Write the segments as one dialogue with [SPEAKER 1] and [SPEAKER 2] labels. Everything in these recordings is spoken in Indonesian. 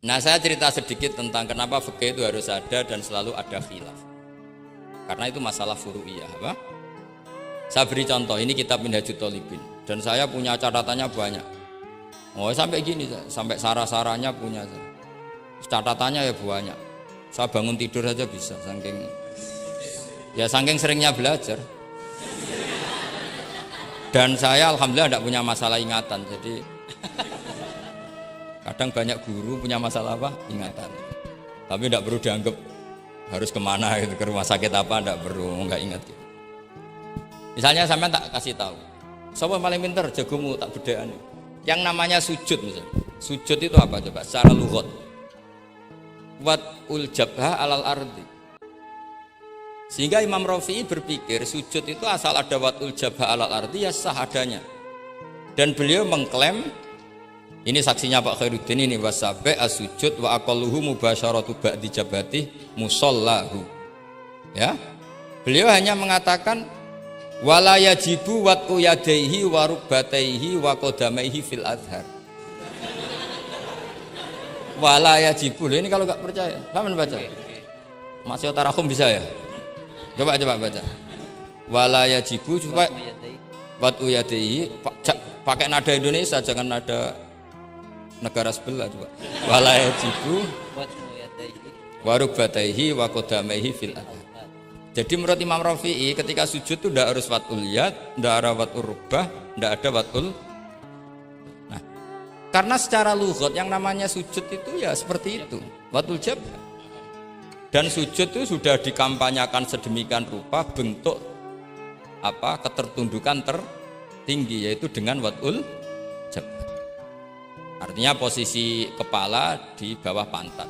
[SPEAKER 1] Nah, saya cerita sedikit tentang kenapa fikih itu harus ada dan selalu ada khilaf. Karena itu masalah furu'iyah, apa? Saya beri contoh, ini kitab Minhajut Thalibin dan saya punya catatannya banyak. Oh, sampai gini, sampai sarah-sarahnya punya. Catatannya ya banyak. Saya bangun tidur aja bisa, saking seringnya belajar. Dan saya alhamdulillah tidak punya masalah ingatan, jadi kadang banyak guru punya masalah apa? Ingatan. Tapi tidak perlu dianggap harus kemana gitu, ke rumah sakit apa, tidak perlu, nggak ingat gitu. Misalnya sampai tak kasih tahu, siapa paling pinter jagomu tak bedaan. Yang namanya sujud misalnya. Sujud itu apa coba? Secara lughat. Wat'ul jabha alal ardi. Sehingga Imam Rafi'i berpikir sujud itu asal ada wat'ul jabha alal ardi ya sah adanya. Dan beliau mengklaim, ini saksinya Pak Khairuddin ini, wasabe as-sujud wa aqalluhu mubasyaratu ba'di jabati musallahu. Ya. Beliau hanya mengatakan wala yajibu wat'u yadaihi wa rukbataihi wa qadamaihi fil adhar. Wala yajibu. Ini kalau enggak percaya, kapan baca? Masih Tarahum bisa ya? Coba baca. Wala yajibu supaya wat'u yadaihi pakai nada Indonesia, jangan nada negara sebelah coba. Wala yajibu wa rukbataihi wa qadamaihi fil adhar. Jadi menurut Imam Rafi'i ketika sujud itu tidak harus wat'ul yad, tidak ada wat'ul rukbah, tidak ada wat'ul. Nah, karena secara lughat yang namanya sujud itu ya seperti itu, wat'ul jabha. Dan sujud itu sudah dikampanyakan sedemikian rupa bentuk apa ketertundukan tertinggi, yaitu dengan wat'ul jabha. Artinya posisi kepala di bawah pantat.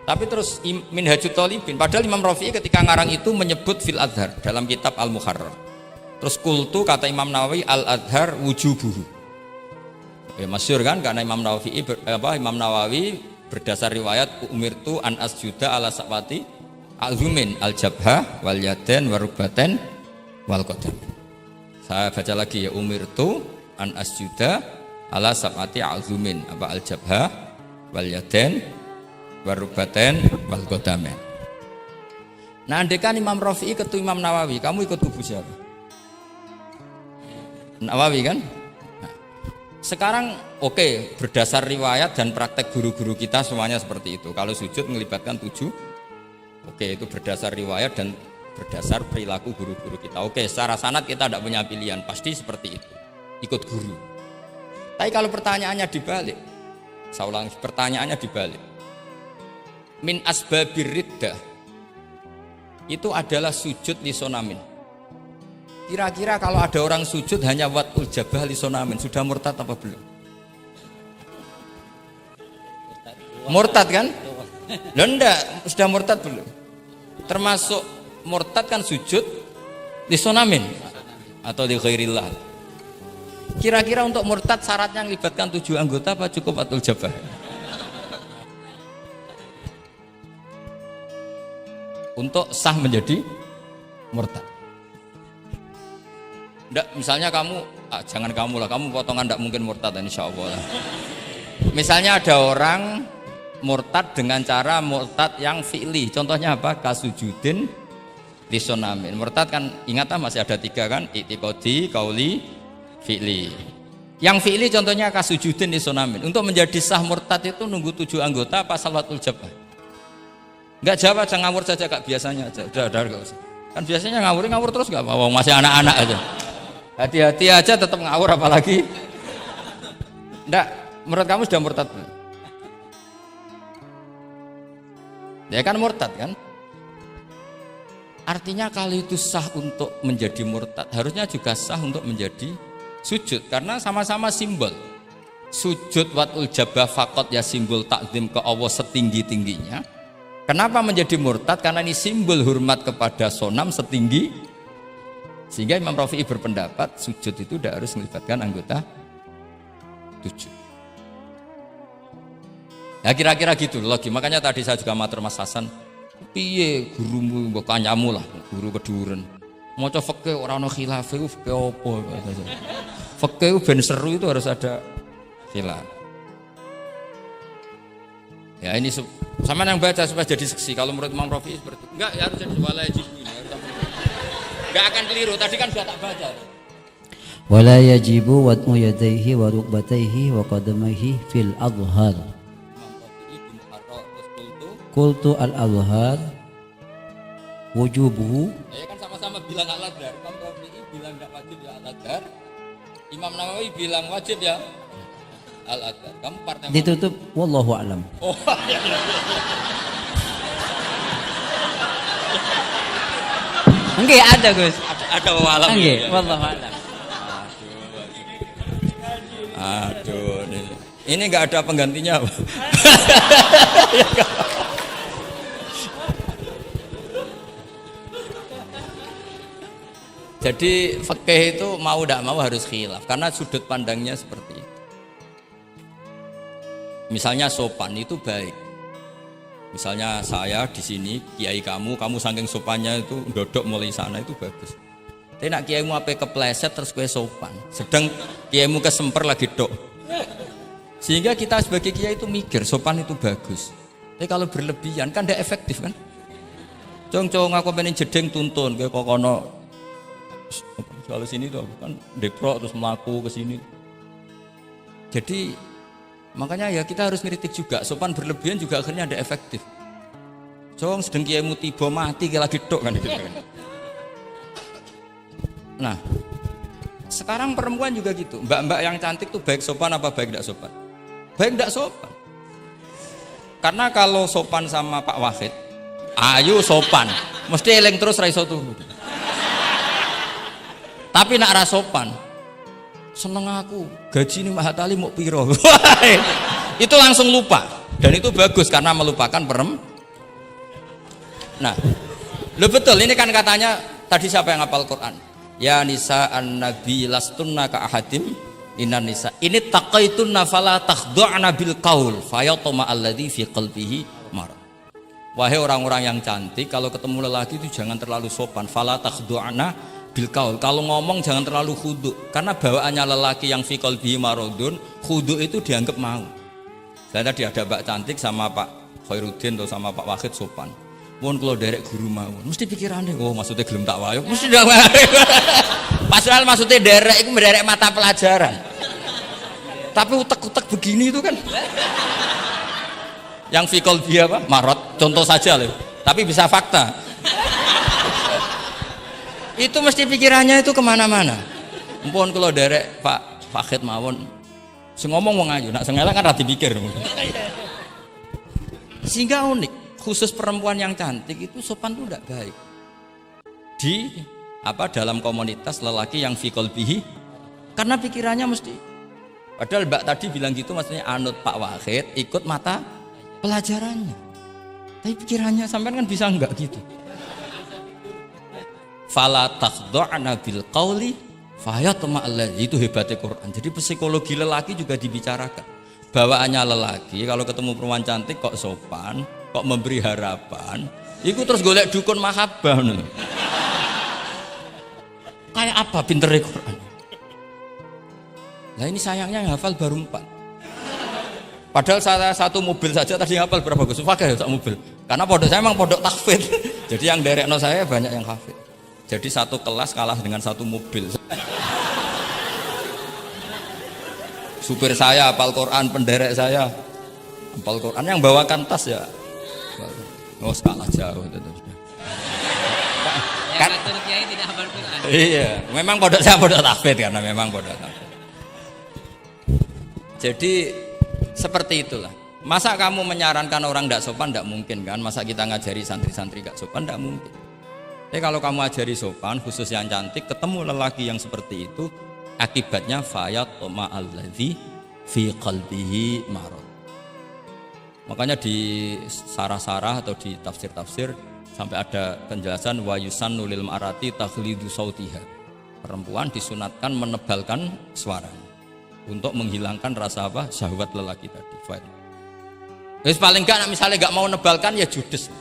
[SPEAKER 1] Tapi terus Minhajut Thalibin, padahal Imam Rafi'i ketika ngarang itu menyebut fil adhar dalam kitab Al-Muharrar. Terus kultu kata Imam Nawawi al adhar wujubuhu. Ya masyhur kan, karena Imam Nawawi berdasar riwayat umirtu an asjuda ala sabati azumin al jabha wal yaden warubaten wal qadam. Saya baca lagi ya, umirtu an asjuda ala sabati azumin apa al jabha wal yaden warubaten wal qadamain. Nah, andekan Imam Rafi'i ketemu Imam Nawawi, kamu ikut kubu siapa? Nawawi kan? Nah, sekarang oke, berdasar riwayat dan praktek guru-guru kita semuanya seperti itu. Kalau sujud melibatkan 7, oke, itu berdasar riwayat dan berdasar perilaku guru-guru kita. Oke, secara sanad kita tidak punya pilihan, pasti seperti itu, ikut guru. Tapi kalau pertanyaannya dibalik, saya ulang, pertanyaannya dibalik. Min asbabir riddah itu adalah sujud lisonamin. Kira-kira kalau ada orang sujud hanya wat'ul jabah lisonamin, sudah murtad apa belum? Murtad kan? Loh enggak, sudah murtad belum? Termasuk murtad kan sujud lisonamin atau li ghairillah. Kira-kira untuk murtad syaratnya melibatkan 7 anggota apa cukup wat'ul jabah? Untuk sah menjadi murtad. Nggak, misalnya kamu, jangan kamu lah, kamu potongan tidak mungkin murtad insya Allah. Misalnya ada orang murtad dengan cara murtad yang fi'li, contohnya apa? Kasujudin lisonamin. Murtad kan ingat masih ada 3 kan? I'tiqadi, qauli, fi'li. Yang fi'li contohnya kasujudin lisonamin. Untuk menjadi sah murtad itu nunggu 7 anggota apa salawatul jabah? Enggak jawab, jangan ngawur saja kak, biasanya aja. Udah enggak usah. Kan biasanya ngawur terus enggak apa-apa, masih anak-anak aja. Hati-hati aja tetap ngawur apalagi. Enggak, menurut kamu sudah murtad belum? Ya kan murtad kan? Artinya kalau itu sah untuk menjadi murtad, harusnya juga sah untuk menjadi sujud, karena sama-sama simbol. Sujud wat'ul jabah faqat ya simbol takzim ke Allah setinggi-tingginya. Kenapa menjadi murtad? Karena ini simbol hormat kepada sonam setinggi. Sehingga Imam Rafi'i berpendapat sujud itu tidak harus melibatkan anggota 7. Ya kira-kira gitu lagi. Makanya tadi saya juga matur Mas Hasan, piye gurumu mbok kancamu lah, guru keduren. Maca fikih ora ono khilaf iku fikih apa? Fikih ben seru itu harus ada khilaf. Ya ini sama yang baca supaya jadi seksi. Kalau menurut Imam Rafi'i seperti itu. Enggak, ya harus jadi wala yajibu ini. Enggak akan keliru. Tadi kan sudah tak baca.
[SPEAKER 2] Wala yajibu wad'u yadayhi wa rukbatayhi wa qadamaihi fil adhar. Qultu al adhar wujubuhu.
[SPEAKER 1] Ya kan sama-sama bilang al-adhar. Imam Rafi'i bilang enggak wajib ya al-adhar. Imam Nawawi bilang wajib ya al-adhar. Kamu partai
[SPEAKER 2] ditutup wallahu a'lam.
[SPEAKER 1] Oh iya.
[SPEAKER 2] Enggak ada Gus.
[SPEAKER 1] Ada walam.
[SPEAKER 2] Enggak, wallahu a'lam.
[SPEAKER 1] Aduh, ini enggak ada penggantinya. Jadi fikih itu mau tidak mau harus khilaf karena sudut pandangnya seperti itu. Misalnya sopan itu baik. Misalnya saya di sini, kiai kamu saking sopannya itu dodok mulai sana itu bagus. Tapi nak kiaimu apa kepleset terus kue sopan. Sedang kiaimu kesemper lagi dok. Sehingga kita sebagai kiai itu mikir sopan itu bagus. Tapi kalau berlebihan kan tidak efektif kan. Cong aku pengen jedeng tuntun kayak kokono. Kalau sini tuh kan deprok terus melaku ke sini. Jadi makanya ya kita harus ngeritik juga. Sopan berlebihan juga akhirnya ada efektif. Cong sedang kiaimu tiba mati kayak lagi dok kan gitu kan. Nah, sekarang perempuan juga gitu. Mbak-mbak yang cantik tuh baik sopan apa baik tidak sopan? Baik tidak sopan. Karena kalau sopan sama Pak Wahid, ayo sopan, mesti eling terus raiso tuh. Tapi nak rasopan, seneng aku, gaji ini Mahatali mau piro. Itu langsung lupa. Dan itu bagus karena melupakan Nah, lo betul ini kan katanya tadi siapa yang hafal Quran? Ya nisa an-nabi lastunna ka ahadim inan nisa. Ini taqaitunna fala takhdu'na bil qaul fayatma alladzi fi qalbihi marad. Wahai orang-orang yang cantik, kalau ketemu lelaki itu jangan terlalu sopan. Fala takhdu'na bil qaul. Kalau ngomong jangan terlalu khudu karena bawaannya lelaki yang fi qalbihi maradun, khudu itu dianggap mau. Dan tadi ada Mbak cantik sama Pak Khairuddin atau sama Pak Wahid sopan. Mohon kalau derek guru mawon, mesti pikirannya, oh maksudnya gelem tak wayo, mesti dah padahal maksudnya derek itu menderek mata pelajaran. Tapi utek-utek begini itu kan, yang fikol dia apa? Marot, contoh saja loh. Tapi bisa fakta. Itu mesti pikirannya itu kemana-mana. Mohon kalau derek Pak Fakid mawon, ngomong mau ngaju, nak sengaja kan rati pikir. Sehingga unik. Khusus perempuan yang cantik itu sopan itu tidak baik di dalam komunitas lelaki yang fi qalbihi karena pikirannya mesti padahal Mbak tadi bilang gitu maksudnya anut Pak Wahid ikut mata pelajarannya tapi pikirannya sampai kan bisa enggak gitu. Fala takhdu'na bil qauli fayatma alladzi, itu hebatnya Quran. Jadi psikologi lelaki juga dibicarakan. Bawaannya lelaki kalau ketemu perempuan cantik kok sopan, kok memberi harapan, itu terus golek dukun mahabbah nih. Kayak apa pinternya Quran? Nah ini sayangnya yang hafal baru 4. Padahal saya satu mobil saja tadi hafal berapa Gus? Pakai satu mobil. Karena pondok saya memang pondok tahfidz. Jadi yang derekno saya banyak yang hafid. Jadi satu kelas kalah dengan satu mobil. Supir saya hafal Quran, penderek saya hafal Quran, yang bawakan tas ya. Oh kalah jauh itu sudah. Kan kiai tidak hafal Quran. Iya, memang pondok saya pondok tahfidz karena memang pondok tahfidz. Jadi seperti itulah. Masa kamu menyarankan orang tidak sopan? Tidak mungkin kan. Masa kita ngajari santri-santri tidak sopan? Tidak mungkin. Tapi kalau kamu ajari sopan, khusus yang cantik, ketemu lelaki yang seperti itu, akibatnya fayatma alladzi fi qalbihi marad. Makanya di sarah-sarah atau di tafsir-tafsir sampai ada penjelasan wa yusannu lil marati takhlidu sautiha. Perempuan disunatkan menebalkan suaranya untuk menghilangkan rasa apa? Syahwat lelaki tadi. Terus paling enggak misalnya enggak mau nebalkan ya judes.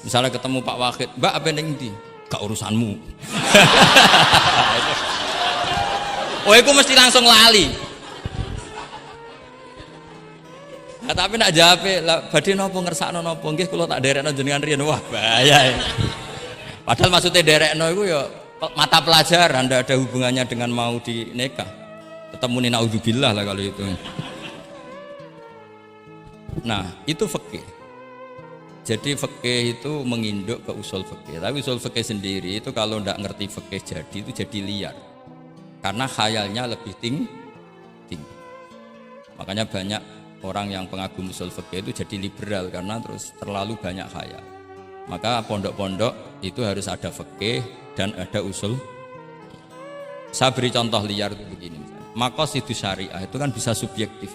[SPEAKER 1] Misalnya ketemu Pak Wahid, Mbak apa ning ndi? Gak urusanmu. Oh, itu mesti langsung lali. Nah, Tapi nak jawabe lah badhe napa ngersakno napa nggih kula tak derekno jenengan riyen. Wah, bahaya. Padahal maksudnya derekno iku ya mata pelajaran, tidak ada hubungannya dengan mau dinikah. Ketemu naudzubillah lah kalau itu. Nah, itu fikih. Jadi fikih itu menginduk ke usul fikih. Tapi usul fikih sendiri itu kalau tidak ngerti fikih jadi itu jadi liar. Karena khayalnya lebih tinggi. Makanya banyak orang yang pengagum usul fikih itu jadi liberal karena terus terlalu banyak khayal. Maka pondok-pondok itu harus ada fikih dan ada usul. Saya beri contoh liar itu begini misalnya. Maqasidus syariah itu kan bisa subjektif.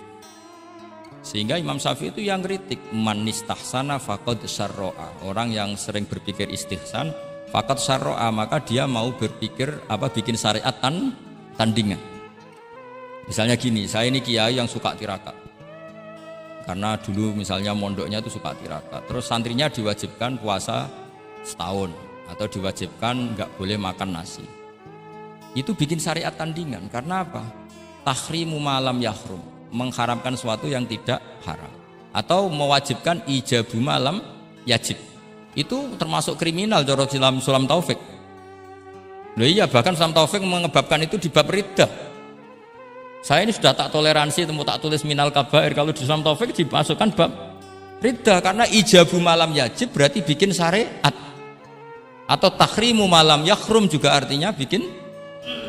[SPEAKER 1] Sehingga Imam Syafi'i itu yang kritik man istahsana faqad syarra'a. Orang yang sering berpikir istihsan faqad syarra'a, maka dia mau berpikir bikin syariat tandingan. Misalnya gini, saya ini kiai yang suka tirakat. Karena dulu misalnya mondoknya itu suka tirakat. Terus santrinya diwajibkan puasa setahun atau diwajibkan nggak boleh makan nasi. Itu bikin syariat tandingan. Karena apa? Tahrimu malam yahrum, mengharamkan sesuatu yang tidak haram. Atau mewajibkan ijabu malam yajib. Itu termasuk kriminal cara Sulam Taufik. Loh iya, bahkan Sulam Taufik mengebabkan itu di bab riddah. Saya ini sudah tak toleransi, temu tak tulis minal kabair. Kalau di Sulam Taufik dimasukkan bab riddah karena ijabu malam yajib berarti bikin syariat. Atau tahrimu malam yakhrum juga artinya bikin.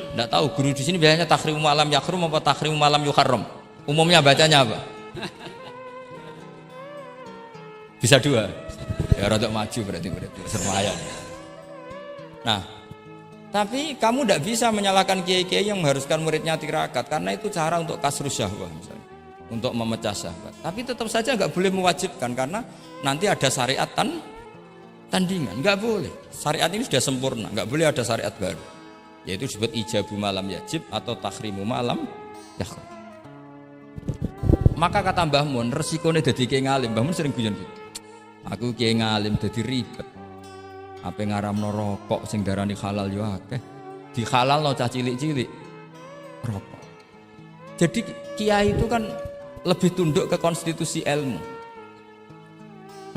[SPEAKER 1] Tidak tahu guru di sini biasanya tahrimu malam yakhrum apa tahrimu malam yuharram. Umumnya bacanya apa? Bisa dua. Ya rodok maju berarti sermayan. Nah, tapi kamu tidak bisa menyalahkan kiai-kiai yang mengharuskan muridnya tirakat karena itu cara untuk kasrus syahwah misalnya, untuk memecah syahwat. Tapi tetap saja nggak boleh mewajibkan karena nanti ada syariat tandingan, nggak boleh. Syariat ini sudah sempurna, nggak boleh ada syariat baru. Yaitu disebut ijabu malam yajib atau tahrimu malam yakhrum. Maka kata Mbah Mun, resikonya jadi kiai ngalim. Mbah Mun sering guyon gitu. Aku kiai ngalim jadi ribet. Apa ngaramno rokok sing darani halal yo akeh. Di halalno cah cilik-cilik rokok. Jadi kiai itu kan lebih tunduk ke konstitusi ilmu.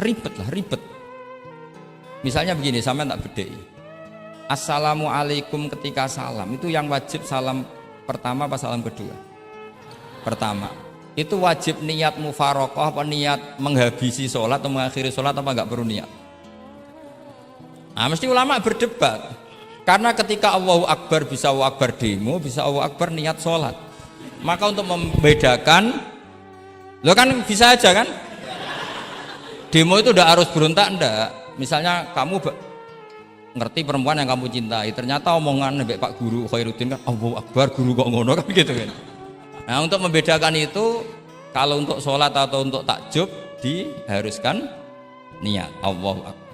[SPEAKER 1] Ribet. Misalnya begini, sampean tak bedheki. Assalamualaikum ketika salam itu yang wajib salam pertama apa salam kedua? Pertama. Itu wajib niat mufaroqah apa niat menghabisi sholat atau mengakhiri sholat apa enggak perlu niat? Nah, mesti ulama berdebat. Karena ketika Allahu Akbar bisa Allahu Akbar demo, bisa Allahu Akbar niat sholat. Maka untuk membedakan, lo kan bisa aja kan? Demo itu udah harus berontak enggak? Misalnya kamu ngerti perempuan yang kamu cintai, ternyata omongan mbek Pak Guru Khairuddin kan Allahu Akbar, guru kok ngono kan gitu kan. Nah, untuk membedakan itu kalau untuk sholat atau untuk takjub diharuskan niat Allahu Akbar.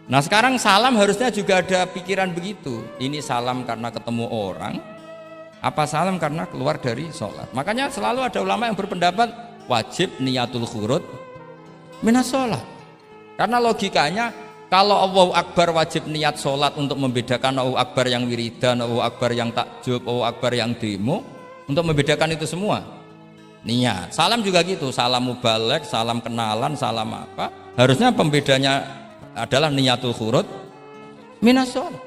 [SPEAKER 1] Nah, sekarang salam harusnya juga ada pikiran begitu. Ini salam karena ketemu orang, apa salam karena keluar dari sholat. Makanya selalu ada ulama yang berpendapat wajib niatul khurud minas sholat. Karena logikanya kalau Allahu Akbar wajib niat sholat untuk membedakan Allahu Akbar yang wiridan, Allahu Akbar yang takjub, Allahu Akbar yang demo, untuk membedakan itu semua niat. Salam juga gitu, salam mubalek, salam kenalan, salam apa, harusnya pembedanya adalah niatul khurud minas sholat.